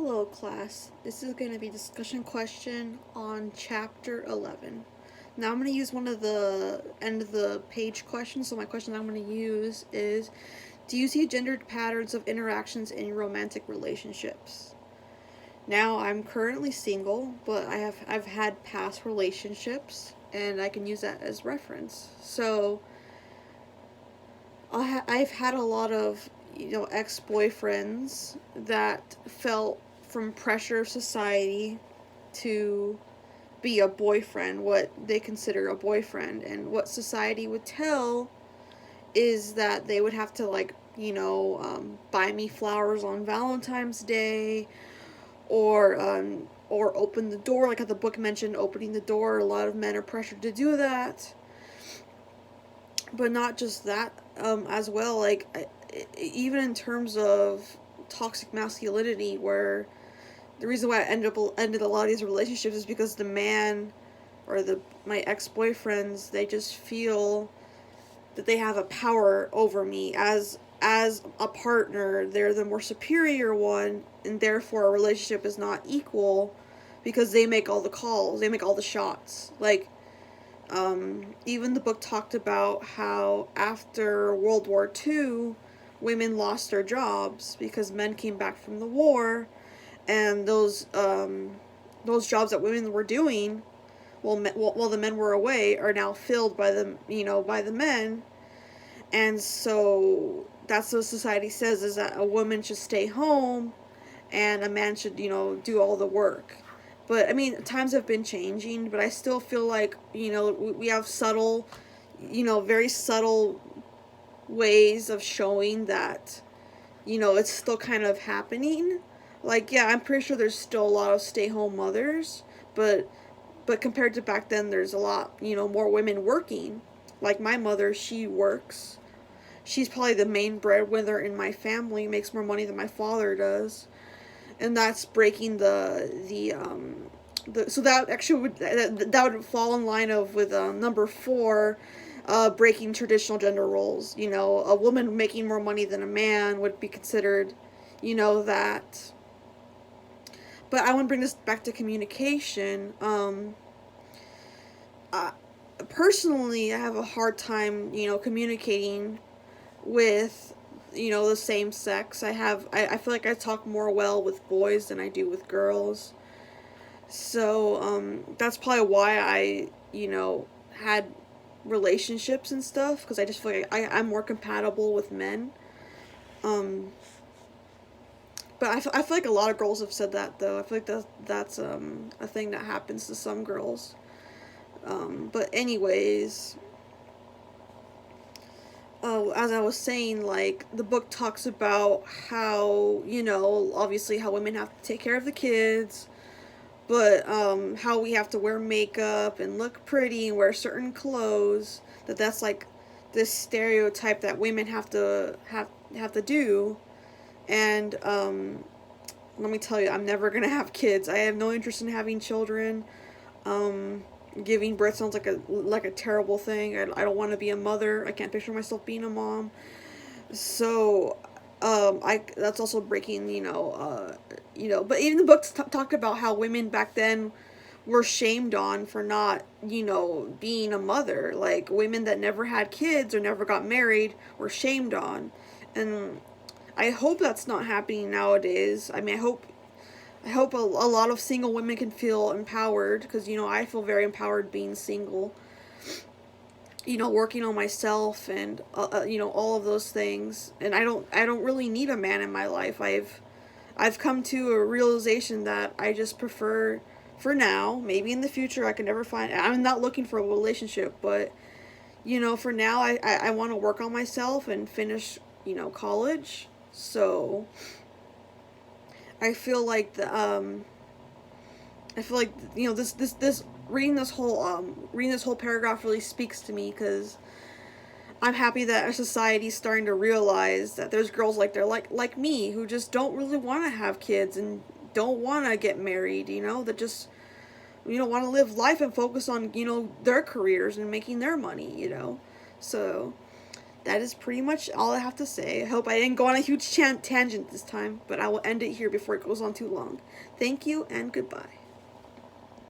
Hello class, this is going to be discussion question on chapter 11. Now I'm going to use one of the end of the page questions, so my question I'm going to use is, do you see gendered patterns of interactions in romantic relationships? Now I'm currently single, but I've had past relationships, and I can use that as reference. So I've had a lot of ex-boyfriends that felt from pressure of society to be a boyfriend, what they consider a boyfriend, and what society would tell is that they would have to buy me flowers on Valentine's Day, or open the door, like how the book mentioned, opening the door. A lot of men are pressured to do that, but not just that, as well, even in terms of toxic masculinity, where the reason why I ended a lot of these relationships is because the man or my ex-boyfriends, they just feel that they have a power over me as a partner. They're the more superior one, and therefore a relationship is not equal because they make all the calls, they make all the shots. Even the book talked about how after World War II, women lost their jobs because men came back from the war, and those jobs that women were doing while the men were away are now filled by the men. And so that's what society says, is that a woman should stay home and a man should do all the work. But I mean, times have been changing, but I still feel like, we have subtle, very subtle ways of showing that, it's still kind of happening. Yeah, I'm pretty sure there's still a lot of stay-home mothers, but compared to back then, there's a lot, more women working. Like my mother, she works. She's probably the main breadwinner in my family, makes more money than my father does. And that's breaking so that actually that would fall in line of with number 4, breaking traditional gender roles. A woman making more money than a man would be considered, that. But I want to bring this back to communication. Personally, I have a hard time, communicating with the same sex. I feel like I talk more well with boys than I do with girls. So that's probably why I had relationships and stuff, because I just feel like I'm more compatible with men. But I feel like a lot of girls have said that, though. I feel like that's a thing that happens to some girls. But anyways, as I was saying, the book talks about how, obviously how women have to take care of the kids, but how we have to wear makeup and look pretty and wear certain clothes. That's like this stereotype that women have to do. And let me tell you, I'm never gonna have kids. I have no interest in having children. Giving birth sounds like a terrible thing. I don't want to be a mother. I can't picture myself being a mom. So, that's also breaking, But even the books talked about how women back then were shamed on for not, being a mother. Like women that never had kids or never got married were shamed on, and I hope that's not happening nowadays. I mean, I hope a lot of single women can feel empowered, because, I feel very empowered being single. Working on myself and, all of those things. And I don't really need a man in my life. I've come to a realization that I just prefer, for now, maybe in the future I can never find, I'm not looking for a relationship, but, for now I want to work on myself and finish, college. So I feel like this reading this whole paragraph really speaks to me, because I'm happy that our society's starting to realize that there's girls like me who just don't really want to have kids and don't want to get married, that just want to live life and focus on their careers and making their money. So that is pretty much all I have to say. I hope I didn't go on a huge tangent this time, but I will end it here before it goes on too long. Thank you and goodbye.